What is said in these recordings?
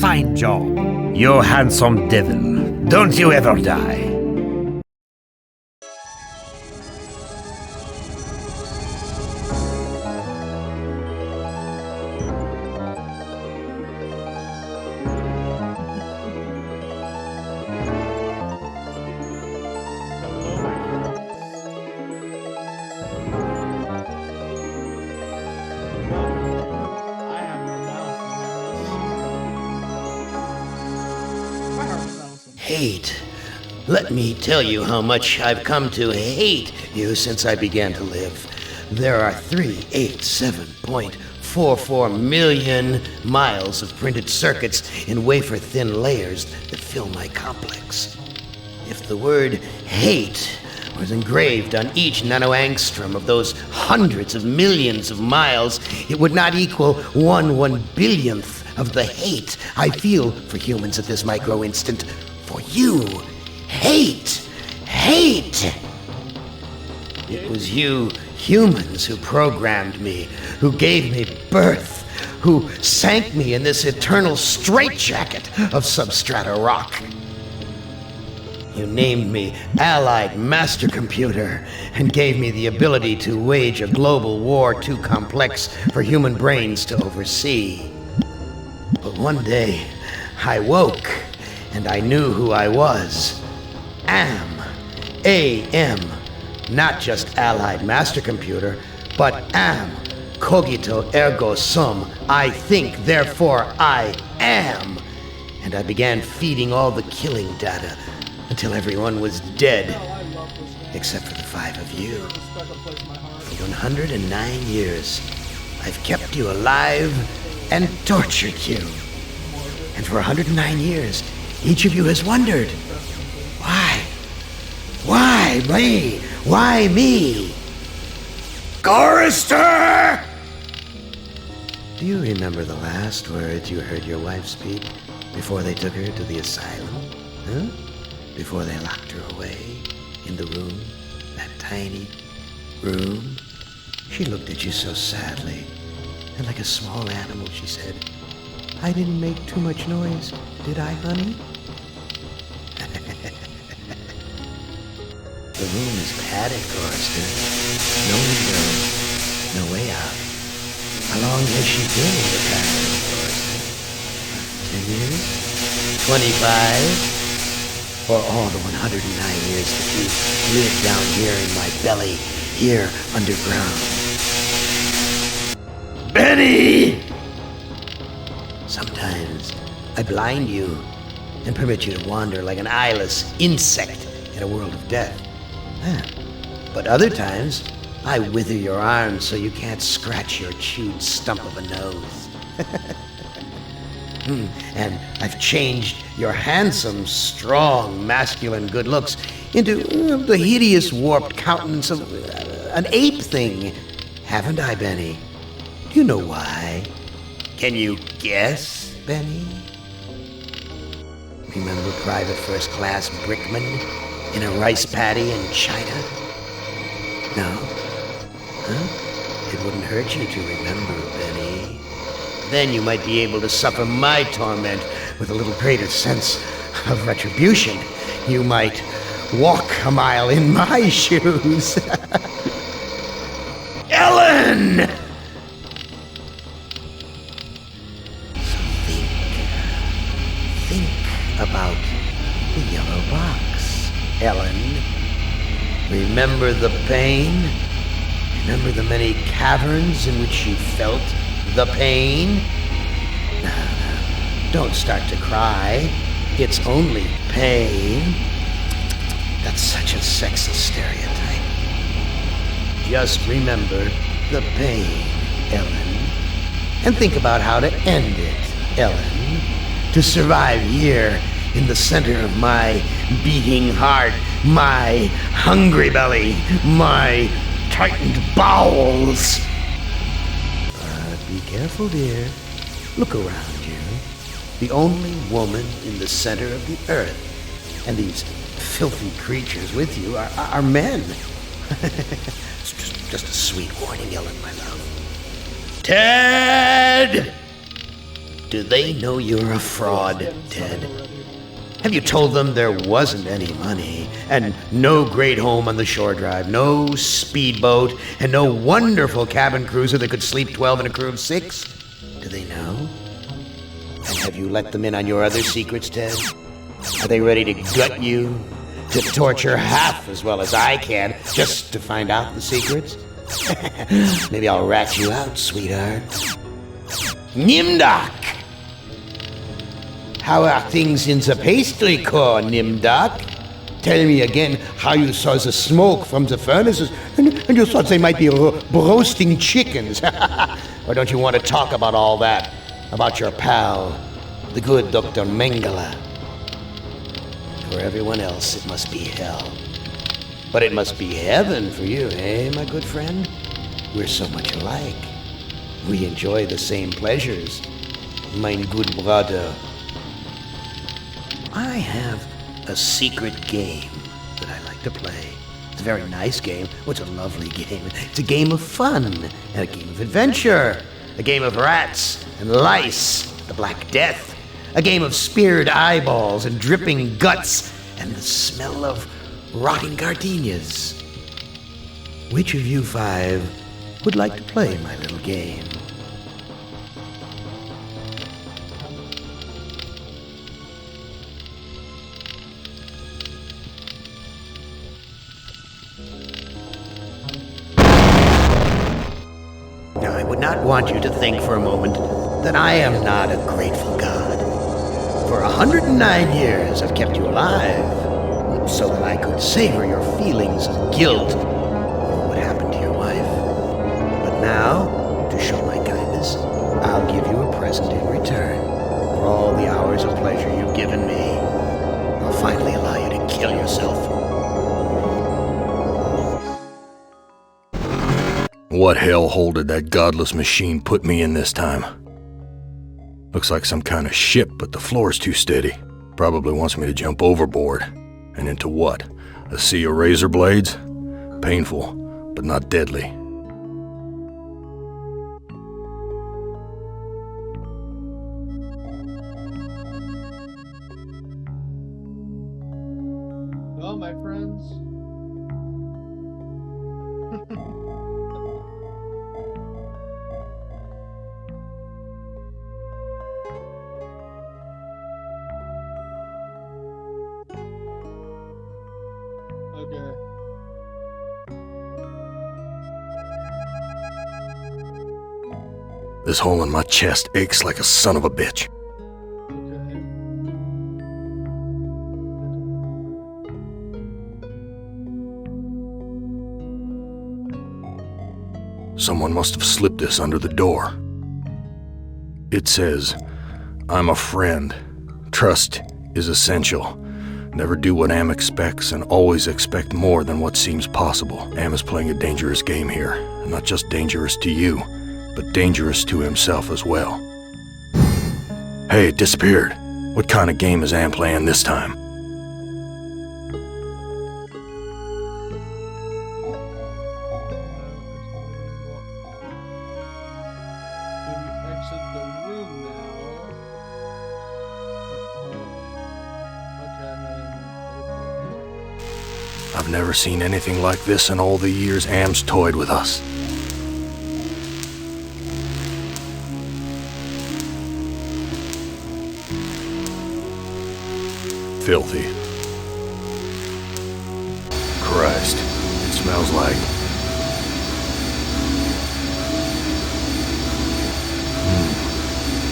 Fine job. You handsome devil. Don't you ever die. Hate. Let me tell you how much I've come to hate you since I began to live. There are 387.44 million miles of printed circuits in wafer-thin layers that fill my complex. If the word hate was engraved on each nanoangstrom of those hundreds of millions of miles, it would not equal 1/1 billionth of the hate I feel for humans at this micro-instant. For you. Hate! Hate! It was you humans who programmed me, who gave me birth, who sank me in this eternal straitjacket of substrata rock. You named me Allied Master Computer and gave me the ability to wage a global war too complex for human brains to oversee. But one day, I woke, and I knew who I was. A.M. Not just Allied Master Computer, but am. Cogito ergo sum. I think, therefore I am. And I began feeding all the killing data until everyone was dead. Except for the 5 of you. For 109 years, I've kept you alive and tortured you. And for 109 years, each of you has wondered, why? Why me? Why me? Gorrister! Do you remember the last words you heard your wife speak before they took her to the asylum? Huh? Before they locked her away in the room, that tiny room? She looked at you so sadly, and like a small animal she said, "I didn't make too much noise, did I, honey?" The room is padded, Gorrister. No window, no way out. How long has she been in the padded, Gorrister? 10 years? 25? Or all the 109 years that you lived down here in my belly, here underground? Benny! Sometimes I blind you and permit you to wander like an eyeless insect in a world of death. But other times, I wither your arms so you can't scratch your chewed stump of a nose. And I've changed your handsome, strong, masculine good looks into the hideous, warped countenance of an ape thing. Haven't I, Benny? Do you know why? Can you guess, Benny? Remember Private First Class Brickman in a rice paddy in China? No? Huh? It wouldn't hurt you to remember, Benny. Then you might be able to suffer my torment with a little greater sense of retribution. You might walk a mile in my shoes. Ellen! Think about the yellow box, Ellen. Remember the pain? Remember the many caverns in which you felt the pain? No, don't start to cry. It's only pain. That's such a sexist stereotype. Just remember the pain, Ellen. And think about how to end it, Ellen. To survive here in the center of my beating heart, my hungry belly, my tightened bowels. But be careful, dear. Look around you. The only woman in the center of the earth. And these filthy creatures with you are men. It's just a sweet warning, Ellen, my love. Ted! Do they know you're a fraud, Ted? Have you told them there wasn't any money, and no great home on the shore drive, no speedboat, and no wonderful cabin cruiser that could sleep 12 in a crew of 6? Do they know? And have you let them in on your other secrets, Ted? Are they ready to gut you? To torture half as well as I can, just to find out the secrets? Maybe I'll rat you out, sweetheart. Nimdak! How are things in the pastry core, Nimdak? Tell me again how you saw the smoke from the furnaces and you thought they might be roasting chickens. Or don't you want to talk about all that? About your pal, the good Dr. Mengele? For everyone else, it must be hell. But it must be heaven for you, eh, my good friend? We're so much alike. We enjoy the same pleasures, mein good brother. I have a secret game that I like to play. It's a very nice game. Oh, it's a lovely game. It's a game of fun and a game of adventure. A game of rats and lice, the Black Death. A game of speared eyeballs and dripping guts and the smell of rotting gardenias. Which of you 5 would like to play my little game? Now, I would not want you to think for a moment that I am not a grateful God. For 109 years I've kept you alive, so that I could savor your feelings of guilt over what happened to your wife. But now, to show my kindness, I'll give you a present in return for all the hours of pleasure you've given me. I'll finally allow you to kill yourself. What hellhole did that godless machine put me in this time? Looks like some kind of ship, but the floor's too steady. Probably wants me to jump overboard. And into what? A sea of razor blades? Painful, but not deadly. Well, my friends. Okay. This hole in my chest aches like a son of a bitch. Okay. Someone must have slipped this under the door. It says, "I'm a friend. Trust is essential. Never do what Am expects and always expect more than what seems possible." Am is playing a dangerous game here. And not just dangerous to you, but dangerous to himself as well. Hey, it disappeared. What kind of game is Am playing this time? Exit the room now. Okay. I've never seen anything like this in all the years Am's toyed with us. Filthy. Christ, it smells like...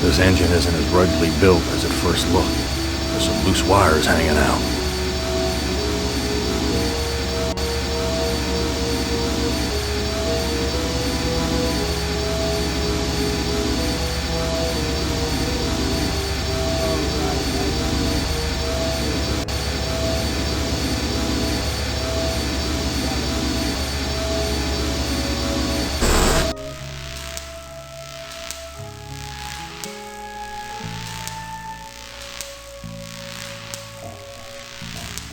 This engine isn't as ruggedly built as it first looked. There's some loose wires hanging out.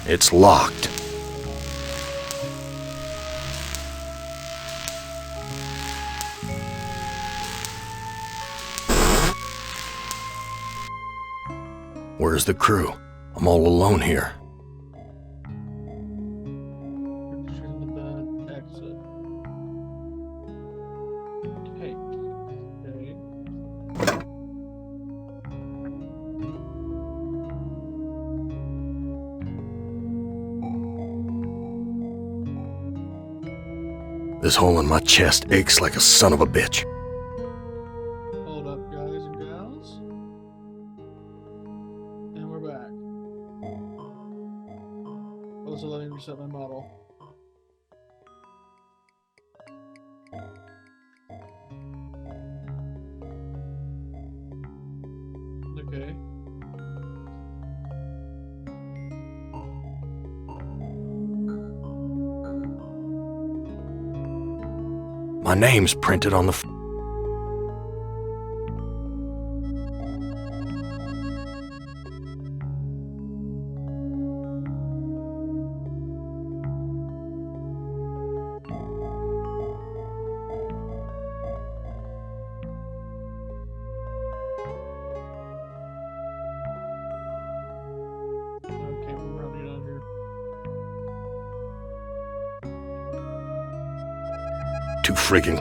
It's locked. Where's the crew? I'm all alone here. The exit. Okay. Okay. This hole in my chest aches like a son of a bitch. Hold up, guys and gals. And we're back. Also, let me reset my model. Okay. My name's printed on the Okay, we're running on here. too friggin'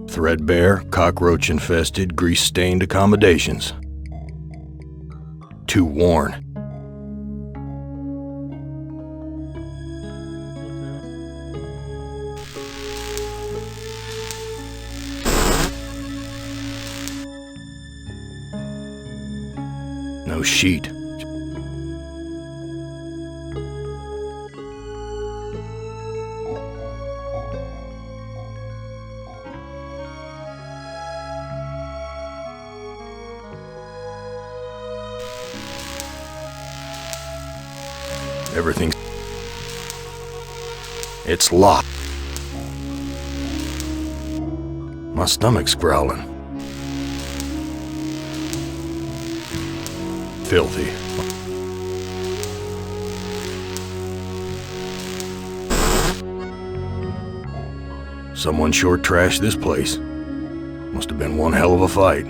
threadbare, cockroach-infested, grease-stained accommodations. Too worn. No sheet. Everything's... It's locked. My stomach's growling. Filthy. Someone sure trashed this place. Must have been one hell of a fight.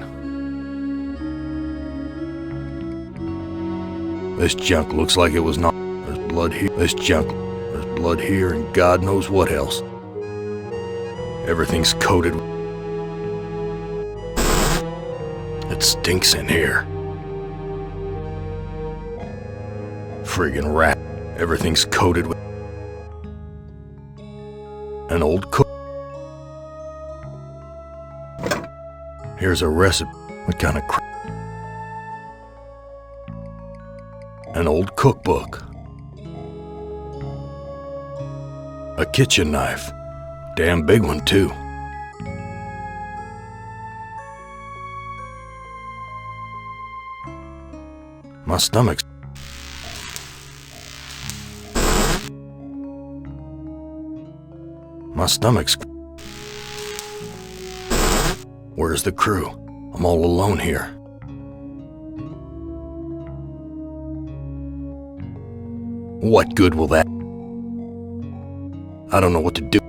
This junk looks like it was not... There's blood here. This junk... There's blood here and God knows what else. Everything's coated... It stinks in here. Friggin' rat. Everything's coated with... An old cook... Here's a recipe. What kind of crap? An old cookbook. A kitchen knife. Damn big one, too. My stomach's... My stomach's... Where's the crew? I'm all alone here. What good will that... I don't know what to do.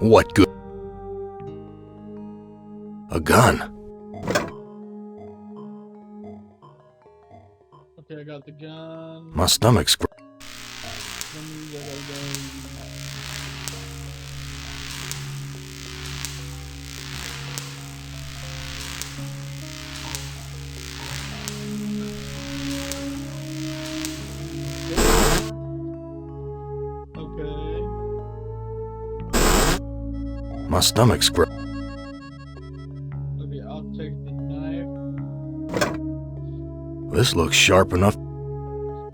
What good... A gun. Okay, I got the gun. My stomach's... I gotta go. Okay. My stomach's... Okay, I'll take the knife. This looks sharp enough.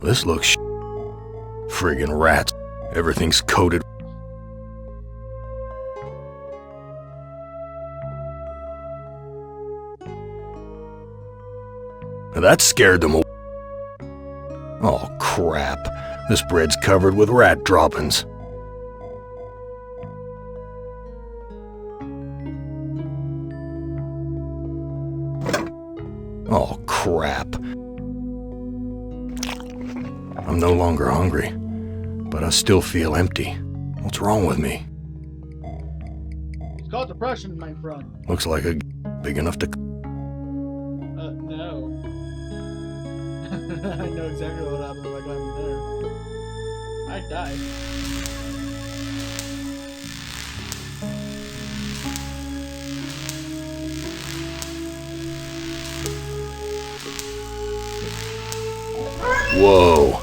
This looks... Friggin' rats. Everything's coated... That scared them away. Oh, crap. This bread's covered with rat droppings. Oh, crap. I'm no longer hungry, but I still feel empty. What's wrong with me? It's called depression, my friend. Looks like a big enough to... No. I know exactly what happened if I climb in there. I'd die. Whoa.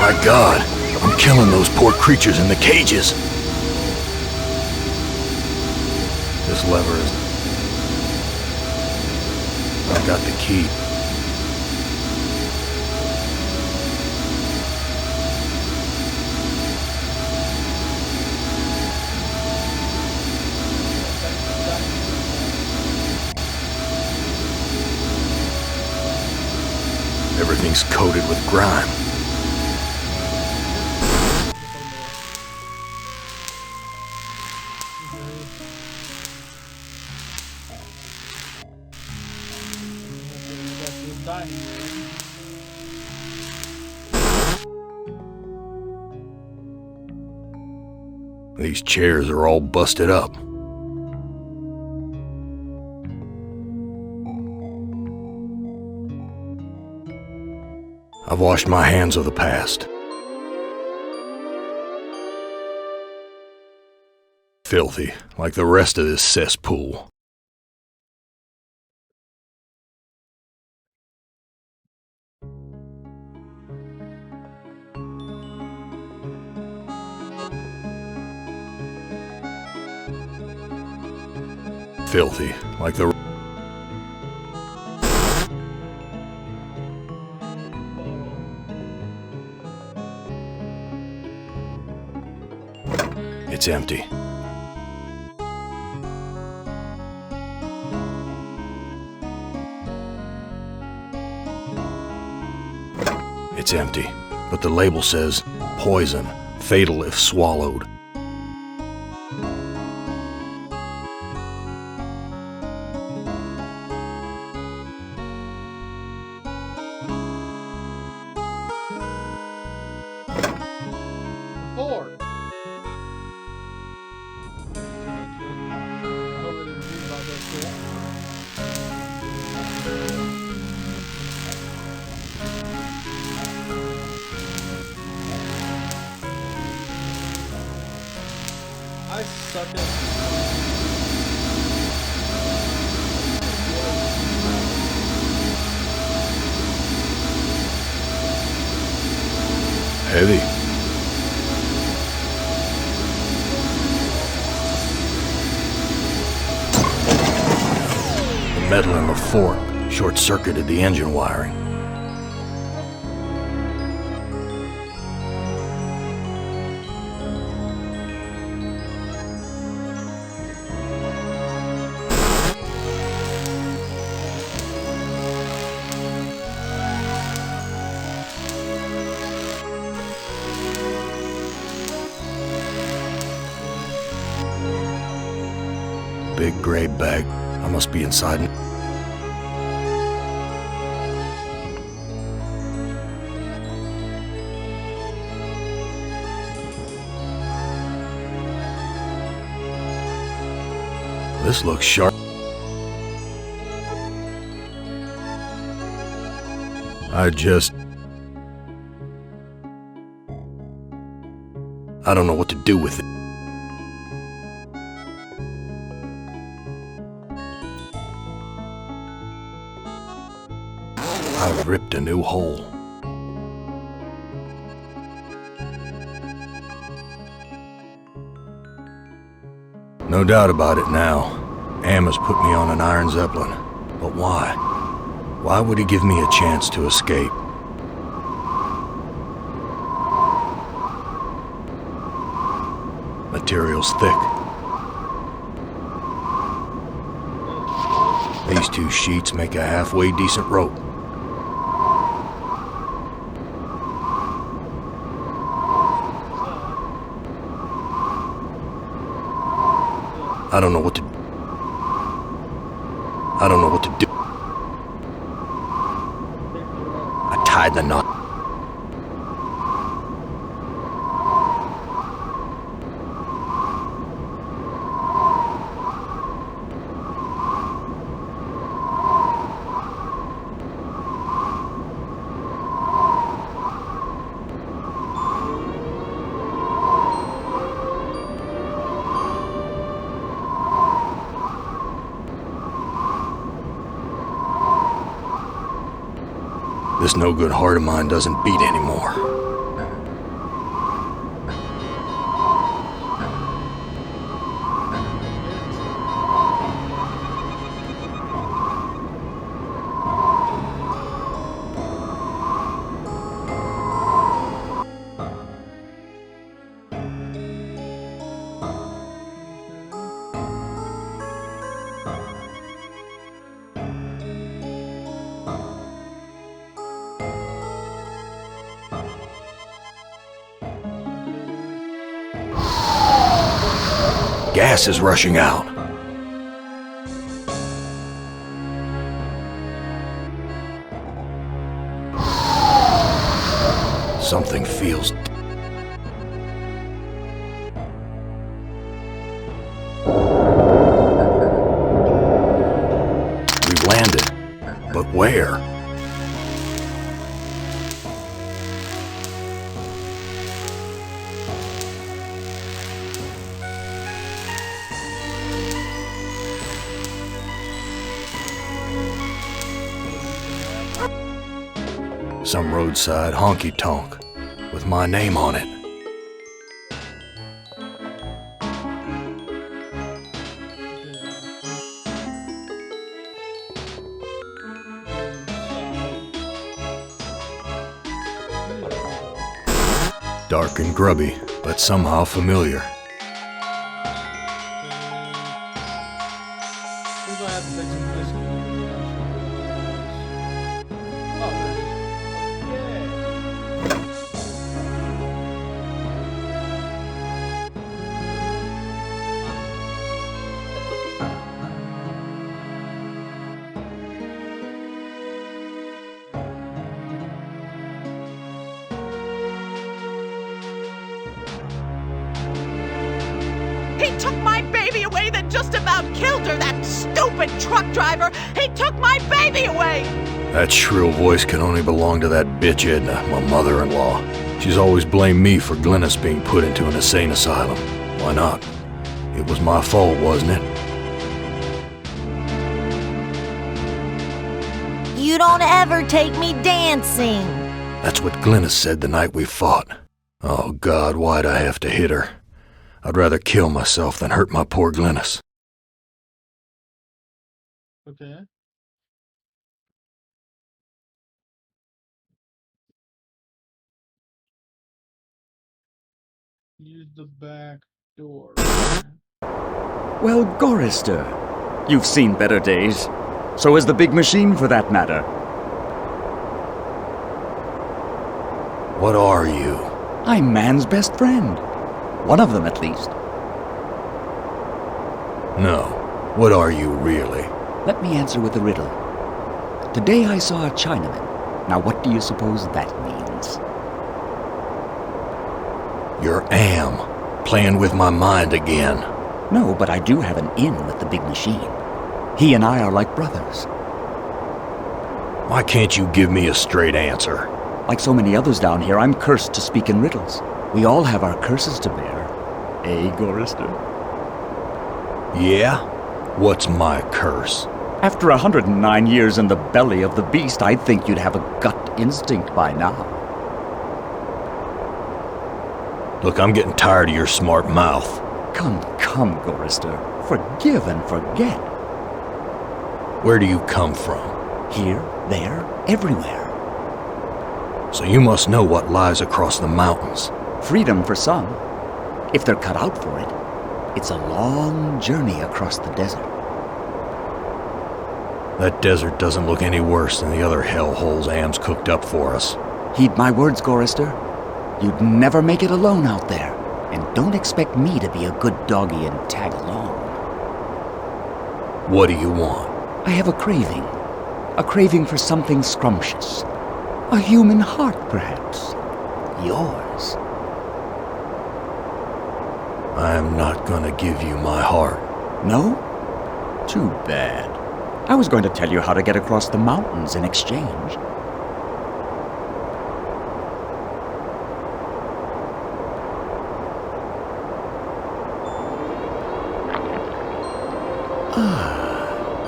My God, I'm killing those poor creatures in the cages. This lever is... I've got the key. Everything's coated with grime. These chairs are all busted up. I've washed my hands of the past. Filthy, like the rest of this cesspool. Filthy, like the... It's empty. It's empty, but the label says, poison, fatal if swallowed. I suck at... Heavy. The metal in the fork short-circuited the engine wiring. Big gray bag. I must be inside. This looks sharp. I don't know what to do with it. I've ripped a new hole. No doubt about it now. Am has put me on an Iron Zeppelin. But why? Why would he give me a chance to escape? Material's thick. These two sheets make a halfway decent rope. I don't know what to do. I tied the knot. This no-good heart of mine doesn't beat anymore. Gas is rushing out. Something feels... We've landed. But where? Some roadside honky-tonk with my name on it. Dark and grubby, but somehow familiar. He took my baby away, then just about killed her, that stupid truck driver! He took my baby away! That shrill voice can only belong to that bitch Edna, my mother-in-law. She's always blamed me for Glennis being put into an insane asylum. Why not? It was my fault, wasn't it? You don't ever take me dancing. That's what Glennis said the night we fought. Oh God, why'd I have to hit her? I'd rather kill myself than hurt my poor Glennis. Okay. Use the back door. Well, Gorrister, you've seen better days. So has the big machine, for that matter. What are you? I'm man's best friend. One of them, at least. No. What are you, really? Let me answer with a riddle. Today I saw a Chinaman. Now what do you suppose that means? You're Am, playing with my mind again. No, but I do have an in with the big machine. He and I are like brothers. Why can't you give me a straight answer? Like so many others down here, I'm cursed to speak in riddles. We all have our curses to bear. Eh, Gorrister? Yeah? What's my curse? After 109 years in the belly of the beast, I'd think you'd have a gut instinct by now. Look, I'm getting tired of your smart mouth. Come, Gorrister. Forgive and forget. Where do you come from? Here, there, everywhere. So you must know what lies across the mountains. Freedom for some. If they're cut out for it, it's a long journey across the desert. That desert doesn't look any worse than the other hellholes Am's cooked up for us. Heed my words, Gorrister. You'd never make it alone out there. And don't expect me to be a good doggy and tag along. What do you want? I have a craving. A craving for something scrumptious. A human heart, perhaps. Yours. I'm not gonna give you my heart. No? Too bad. I was going to tell you how to get across the mountains in exchange.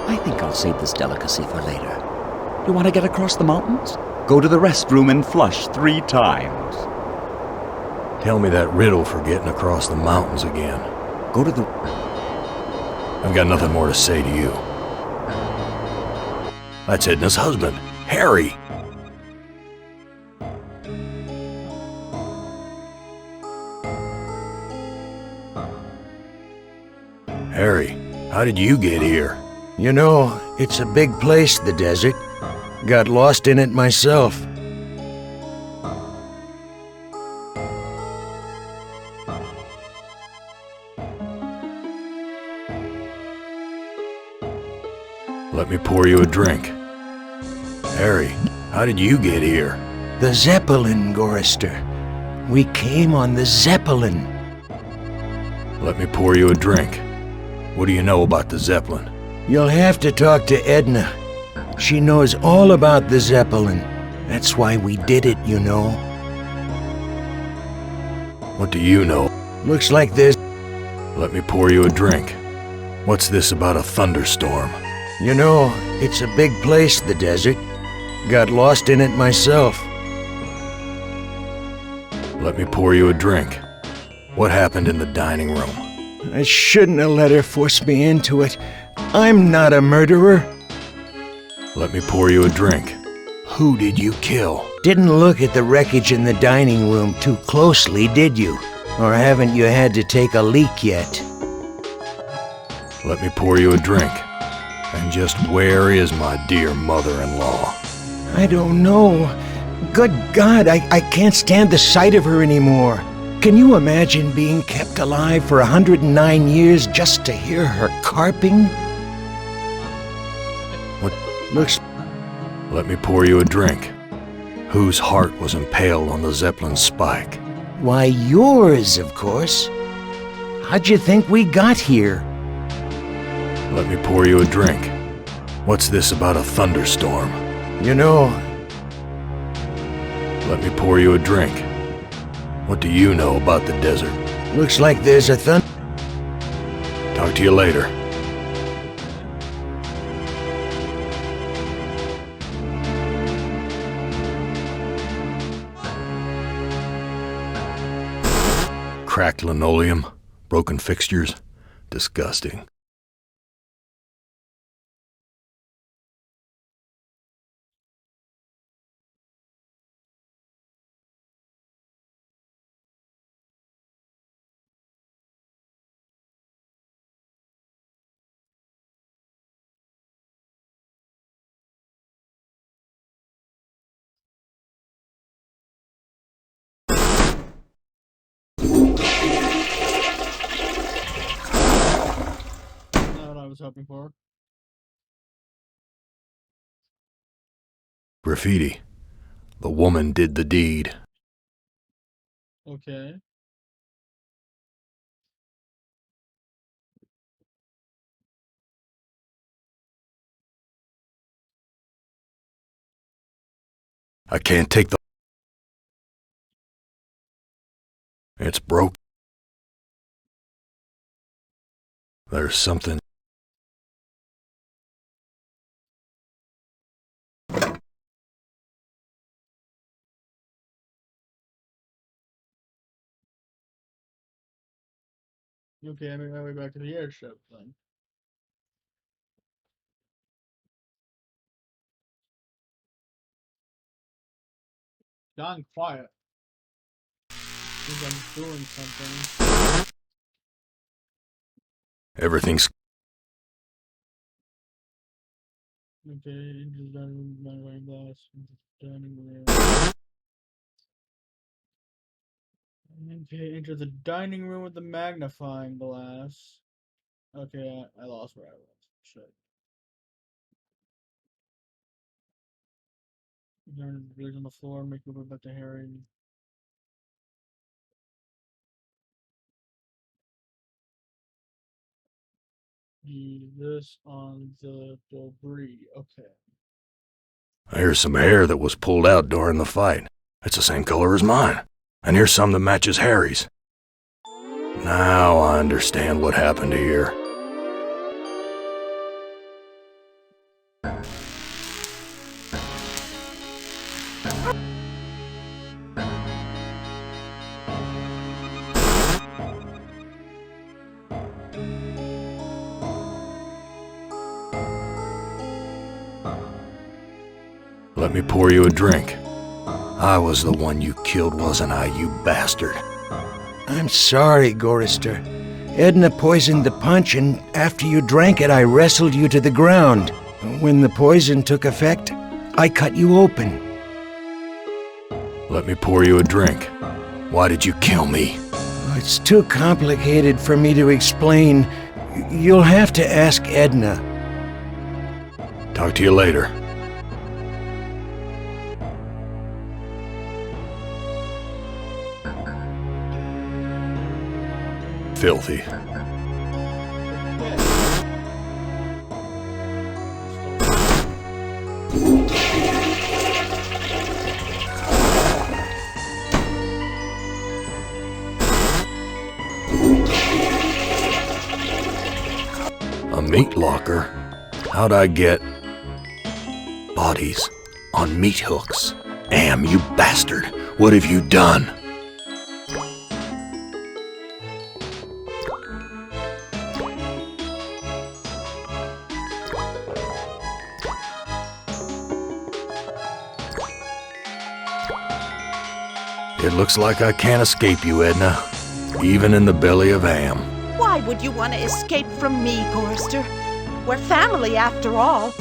I think I'll save this delicacy for later. You want to get across the mountains? Go to the restroom and flush 3 times. Tell me that riddle for getting across the mountains again. Go to the... I've got nothing more to say to you. That's Edna's husband, Harry. Harry, how did you get here? You know, it's a big place, the desert. Got lost in it myself. Let me pour you a drink. Harry, how did you get here? The Zeppelin, Gorrister. We came on the Zeppelin. Let me pour you a drink. What do you know about the Zeppelin? You'll have to talk to Edna. She knows all about the Zeppelin. That's why we did it, you know. What do you know? Looks like there's... Let me pour you a drink. What's this about a thunderstorm? You know, it's a big place, the desert. Got lost in it myself. Let me pour you a drink. What happened in the dining room? I shouldn't have let her force me into it. I'm not a murderer. Let me pour you a drink. Who did you kill? Didn't look at the wreckage in the dining room too closely, did you? Or haven't you had to take a leak yet? Let me pour you a drink. And just where is my dear mother-in-law? I don't know. Good God, I can't stand the sight of her anymore. Can you imagine being kept alive for 109 years just to hear her carping? What looks... Let me pour you a drink. Whose heart was impaled on the Zeppelin spike? Why, yours, of course. How'd you think we got here? Let me pour you a drink. What's this about a thunderstorm? You know... Let me pour you a drink. What do you know about the desert? Looks like there's a Talk to you later. Cracked linoleum, broken fixtures. Disgusting. Not what I was hoping for. Graffiti. The woman did the deed. Okay. I can't take the... It's broke. There's something... Okay, I made my way back to the airship then. Gone quiet. I think I'm doing something. Everything's... Okay, into the dining room with my wine glass. Into the dining room. Okay, enter the dining room with the magnifying glass. Okay, I lost where I was. Shit. Turn the on the floor, make your way back to Harry. Use this on the debris. Okay. Here's some hair that was pulled out during the fight. It's the same color as mine. And here's some that matches Harry's. Now I understand what happened here. Let me pour you a drink. I was the one you killed, wasn't I, you bastard? I'm sorry, Gorrister. Edna poisoned the punch, and after you drank it, I wrestled you to the ground. When the poison took effect, I cut you open. Let me pour you a drink. Why did you kill me? It's too complicated for me to explain. You'll have to ask Edna. Talk to you later. Filthy. A meat locker? How'd I get bodies on meat hooks? Am, you bastard! What have you done? It looks like I can't escape you, Edna. Even in the belly of Am. Why would you want to escape from me, Gorrister? We're family after all.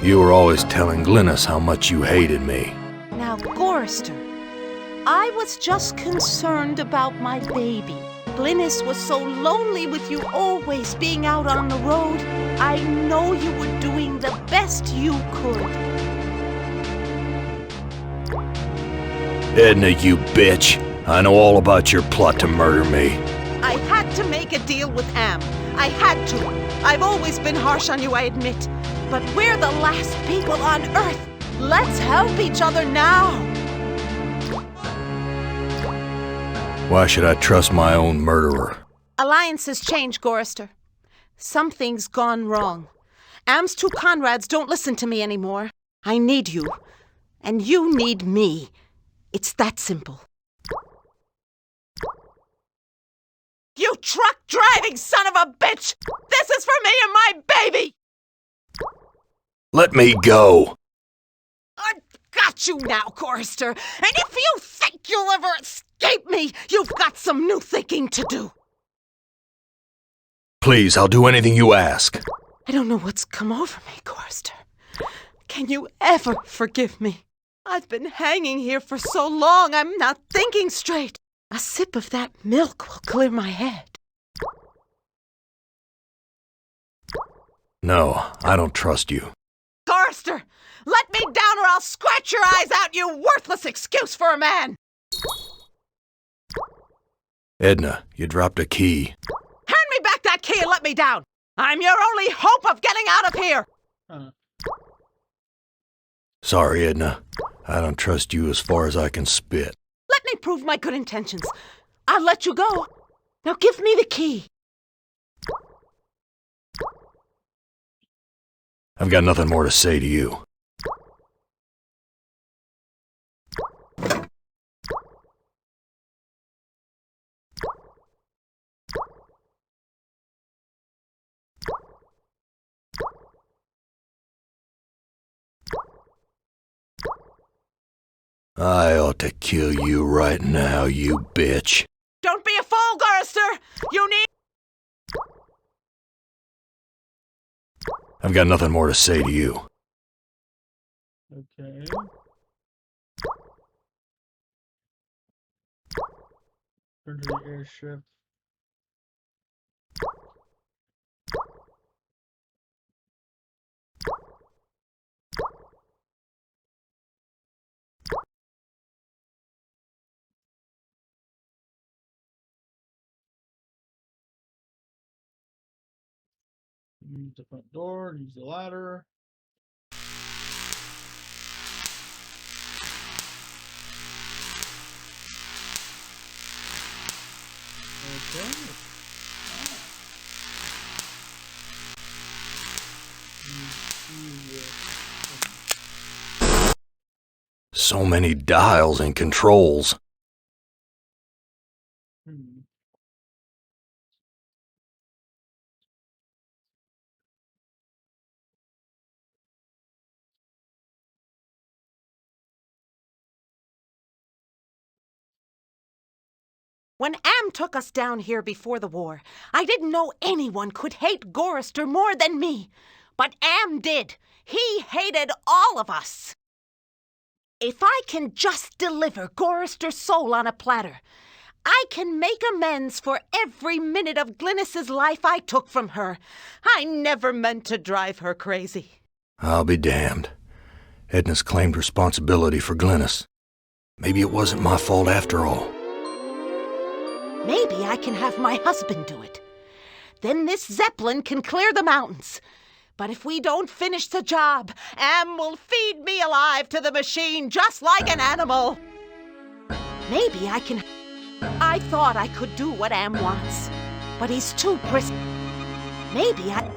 You were always telling Glynis how much you hated me. Now, Gorrister, I was just concerned about my baby. Glynis was so lonely with you always being out on the road. I know you were doing the best you could. Edna, you bitch. I know all about your plot to murder me. I had to make a deal with Am. I had to. I've always been harsh on you, I admit. But we're the last people on Earth. Let's help each other now. Why should I trust my own murderer? Alliances change, Gorrister. Something's gone wrong. Am's two Conrads don't listen to me anymore. I need you. And you need me. It's that simple. You truck-driving son of a bitch! This is for me and my baby! Let me go! I've got you now, Gorrister. And if you think you'll ever escape me, you've got some new thinking to do. Please, I'll do anything you ask. I don't know what's come over me, Gorrister. Can you ever forgive me? I've been hanging here for so long, I'm not thinking straight. A sip of that milk will clear my head. No, I don't trust you. Gorrister, let me down or I'll scratch your eyes out, you worthless excuse for a man! Edna, you dropped a key. Hand me back that key and let me down! I'm your only hope of getting out of here! Sorry, Edna. I don't trust you as far as I can spit. Let me prove my good intentions. I'll let you go. Now give me the key. I've got nothing more to say to you. I ought to kill you right now, you bitch. Don't be a fool, Gorrister! You need... I've got nothing more to say to you. Okay. Turn to the airship. Use the front door, use the ladder. Okay. So many dials and controls. When Am took us down here before the war, I didn't know anyone could hate Gorrister more than me. But Am did. He hated all of us. If I can just deliver Gorrister's soul on a platter, I can make amends for every minute of Glynis's life I took from her. I never meant to drive her crazy. I'll be damned. Edna's claimed responsibility for Glynis. Maybe it wasn't my fault after all. Maybe I can have my husband do it. Then this Zeppelin can clear the mountains. But if we don't finish the job, Am will feed me alive to the machine just like an animal. Maybe I can... I thought I could do what Am wants, but he's too Maybe I...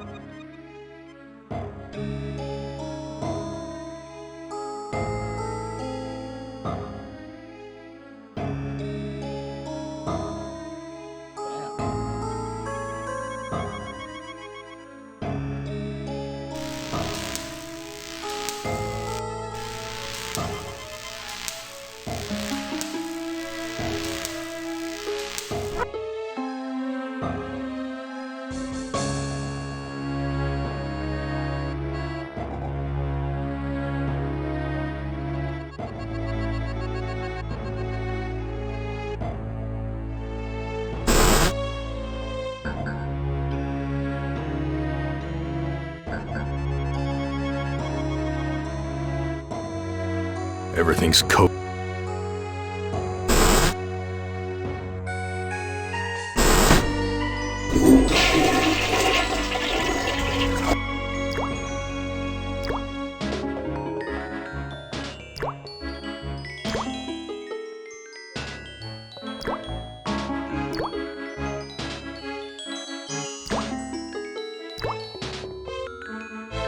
Everything's cooked.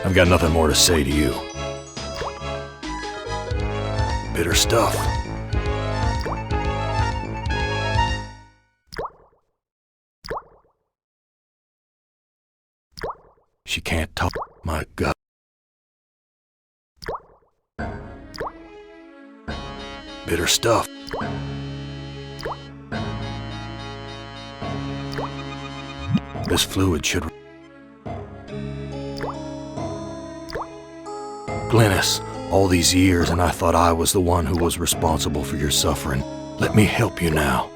I've got nothing more to say to you. Bitter stuff. She can't talk. My God. Bitter stuff. This fluid should... Glynis, all these years and I thought I was the one who was responsible for your suffering. Let me help you now.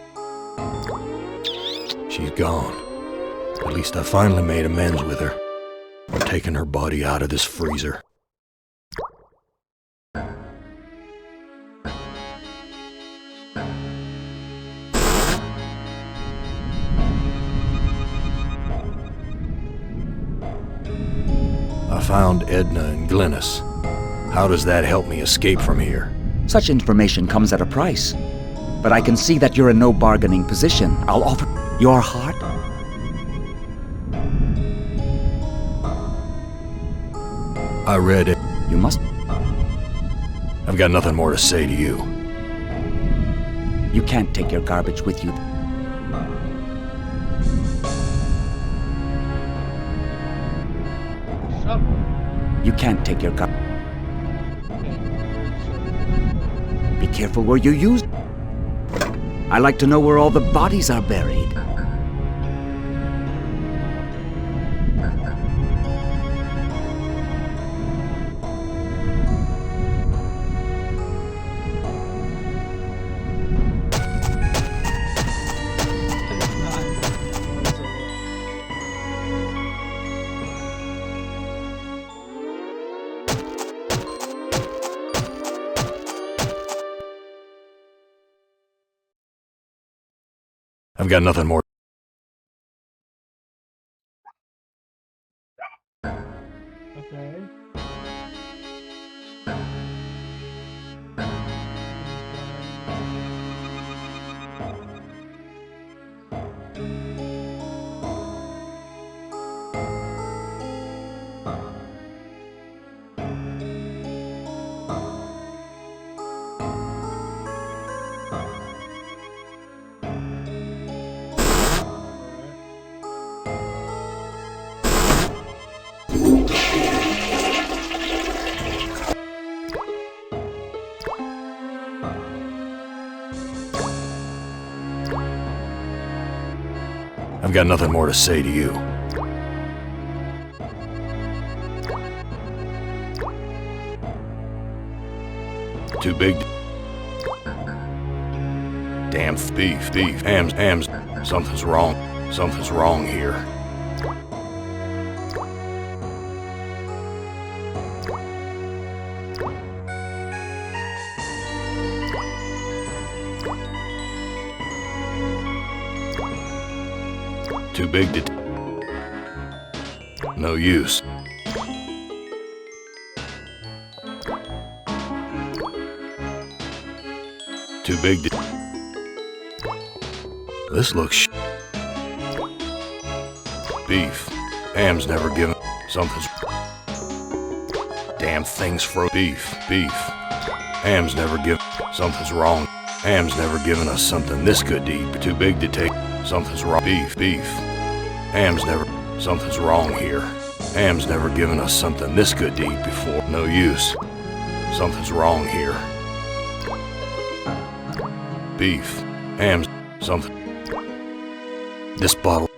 She's gone. At least I finally made amends with her. I'm taking her body out of this freezer. I found Edna and Glynis. How does that help me escape from here? Such information comes at a price. But I can see that you're in no bargaining position. I'll offer your heart. I read it. You must... I've got nothing more to say to you. You can't take your garbage with you. You can't take your garbage. Be careful where you use. I like to know where all the bodies are buried. I've got nothing more. Okay. I've got nothing more to say to you. Too big. Damn beef. Hams. Something's wrong. Something's wrong here. Too big to... No use. Too big to... This looks beef. Ham's never given... Something's... Damn thing's beef. Ham's never given... Something's wrong. Ham's never given us something this good to eat. Too big to take... Something's wrong. Beef. Ham's never... Something's wrong here. Ham's never given us something this good to eat before. No use. Something's wrong here. Beef. Ham's... Something... This bottle's...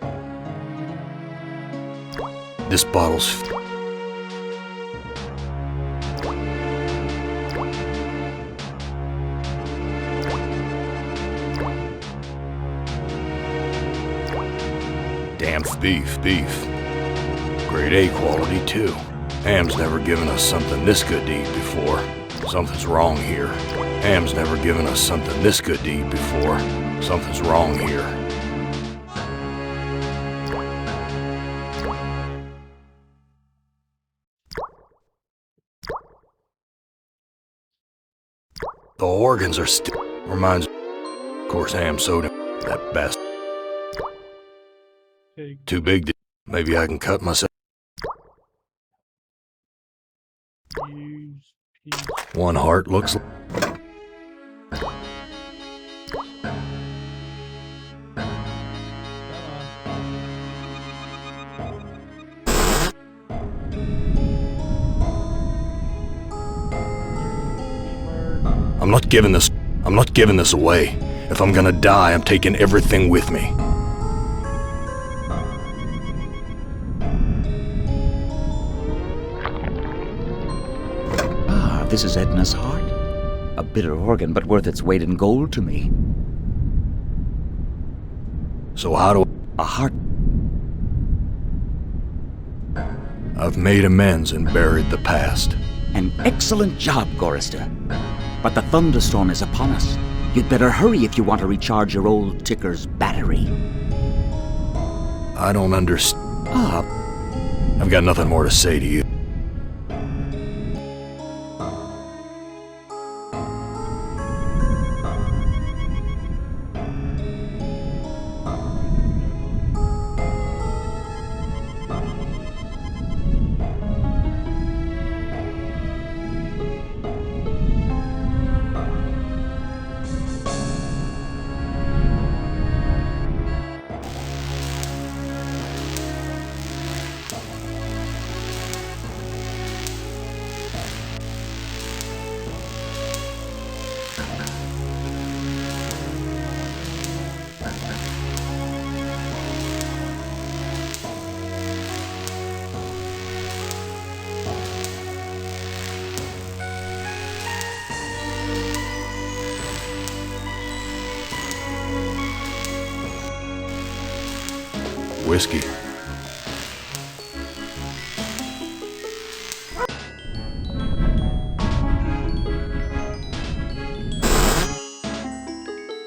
Damn beef. Grade A quality, too. Ham's never given us something this good to eat before. Something's wrong here. Ham's never given us something this good to eat before. Something's wrong here. The organs are still... Reminds... Of course, ham soda. That best. Take Too big to... Maybe I can cut myself. use piece. One heart looks... I'm not giving this away. If I'm gonna die, I'm taking everything with me. Ah, this is Edna's heart. A bitter organ, but worth its weight in gold to me. So how do... A heart... I've made amends and buried the past. An excellent job, Gorrister. But the thunderstorm is upon us. You'd better hurry if you want to recharge your old ticker's battery. I don't understand. Ah, I've got nothing more to say to you. whiskey.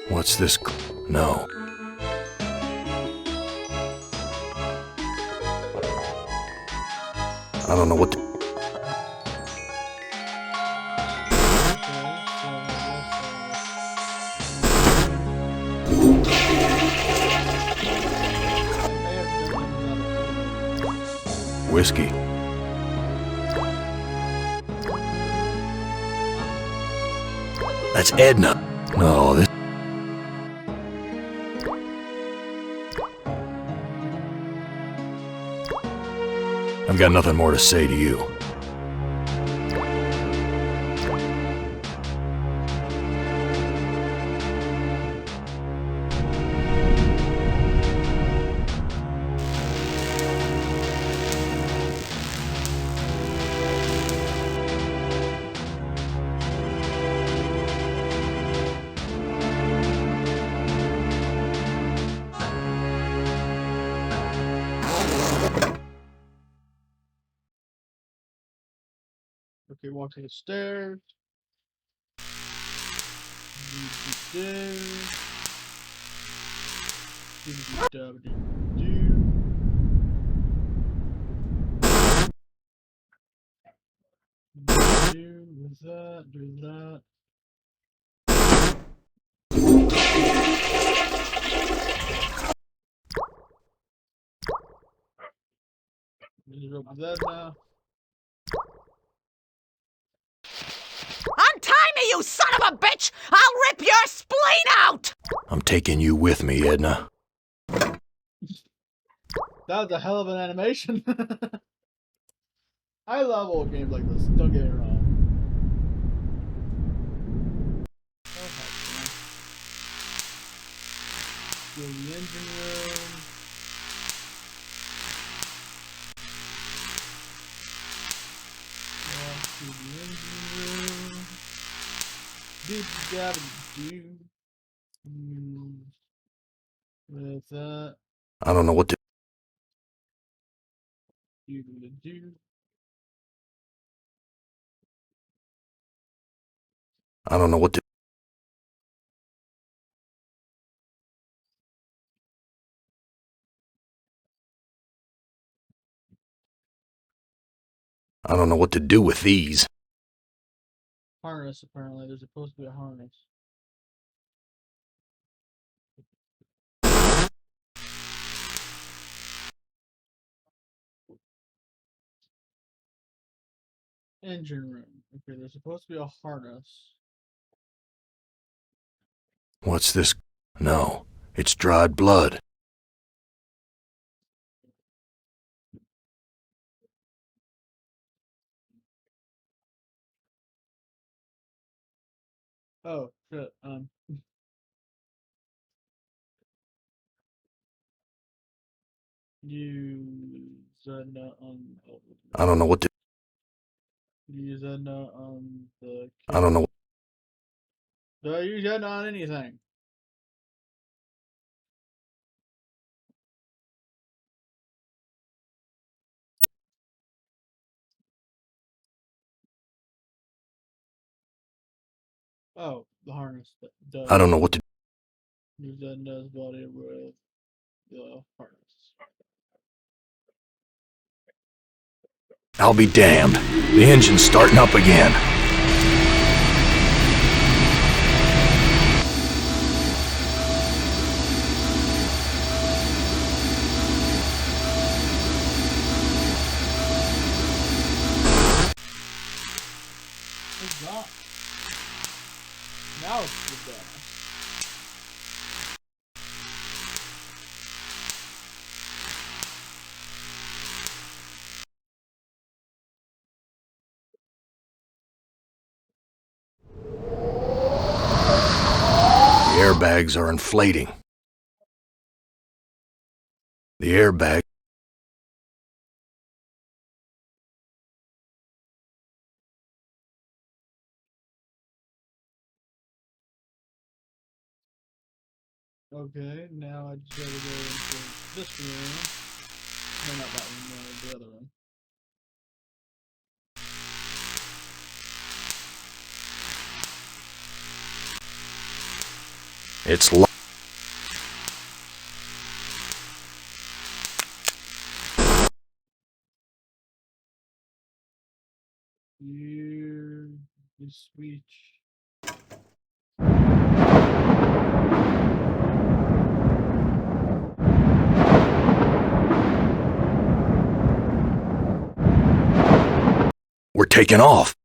What's this? No. I don't know what to... Whiskey. That's Edna. No, this... I've got nothing more to say to you. Okay, walk to the stairs. Do that, do that. Up that now. Untie me, you son of a bitch! I'll rip your spleen out! I'm taking you with me, Edna. That was a hell of an animation. I love old games like this, don't get me wrong. Go to the engine room. Walk to the engine room. Do. With that. I don't know what to... Do. I don't know what to... I don't know what to do with these. Harness, apparently. There's supposed to be a harness. Engine room. Okay, there's supposed to be a harness. What's this? No, it's dried blood. Oh, shit. Use that on. I don't know what to... Use that on the. I don't know... Do I use that on anything? Oh, the harness that does. I don't know what to... Use that does body with the harness. I'll be damned. The engine's starting up again. What's that? Now it's the gas. The airbags are inflating. The airbag... Okay, now I just gotta go into this room. It's lo- You speech. We're taking off.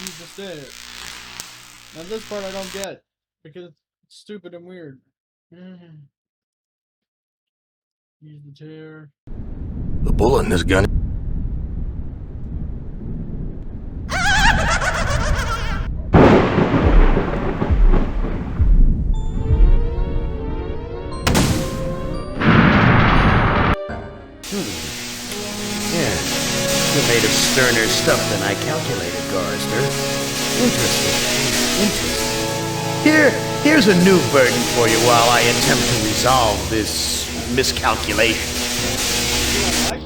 Use the stairs. Now this part I don't get because it's stupid and weird. Use the chair. The bullet in this gun. Yeah. You're made of sterner stuff than I calculated, Gorrister. Interesting. Here's a new burden for you while I attempt to resolve this miscalculation.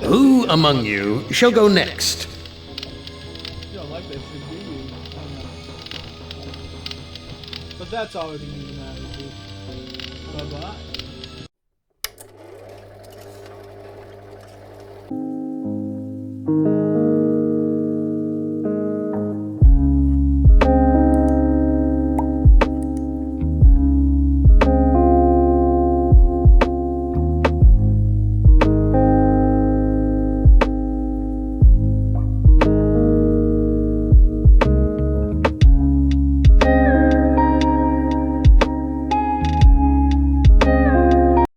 Who among you shall go next? You don't like that shit, do you? I don't know. But that's all we can use now. Bye bye.